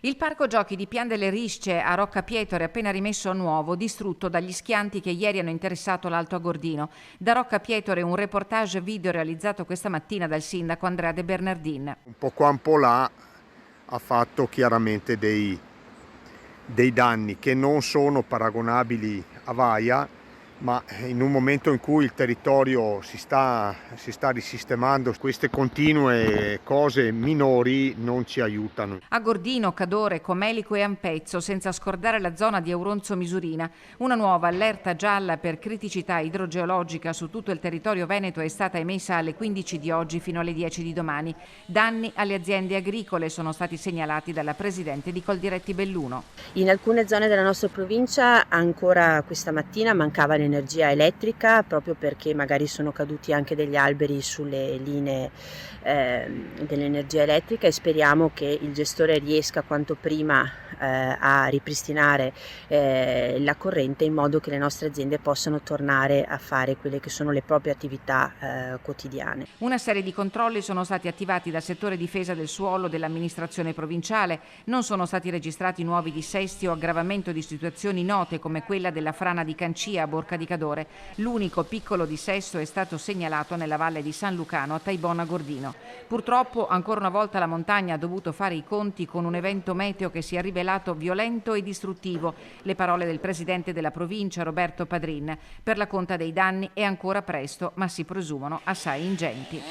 Il parco giochi di Pian delle Risce a Rocca Pietore, appena rimesso a nuovo, distrutto dagli schianti che ieri hanno interessato l'Alto Agordino. Da Rocca Pietore un reportage video realizzato questa mattina dal sindaco Andrea De Bernardin. Un po' qua un po' là ha fatto chiaramente dei danni che non sono paragonabili a Vaia, ma in un momento in cui il territorio si sta risistemando, queste continue cose minori non ci aiutano. Agordino, Cadore, Comelico e Ampezzo, senza scordare la zona di Auronzo Misurina. Una nuova allerta gialla per criticità idrogeologica su tutto il territorio veneto è stata emessa alle 15 di oggi fino alle 10 di domani. Danni alle aziende agricole sono stati segnalati dalla presidente di Coldiretti Belluno. In alcune zone della nostra provincia ancora questa mattina mancava l'energia elettrica, proprio perché magari sono caduti anche degli alberi sulle linee dell'energia elettrica, e speriamo che il gestore riesca quanto prima a ripristinare la corrente, in modo che le nostre aziende possano tornare a fare quelle che sono le proprie attività quotidiane. Una serie di controlli sono stati attivati dal settore difesa del suolo dell'amministrazione provinciale. Non sono stati registrati nuovi dissesti o aggravamento di situazioni note come quella della frana di Cancia a Borca di Cadore. L'unico piccolo dissesto è stato segnalato nella valle di San Lucano a Taibona Gordino. Purtroppo ancora una volta la montagna ha dovuto fare i conti con un evento meteo che si è rivelato violento e distruttivo. Le parole del presidente della provincia Roberto Padrin. Per la conta dei danni è ancora presto, ma si presumono assai ingenti.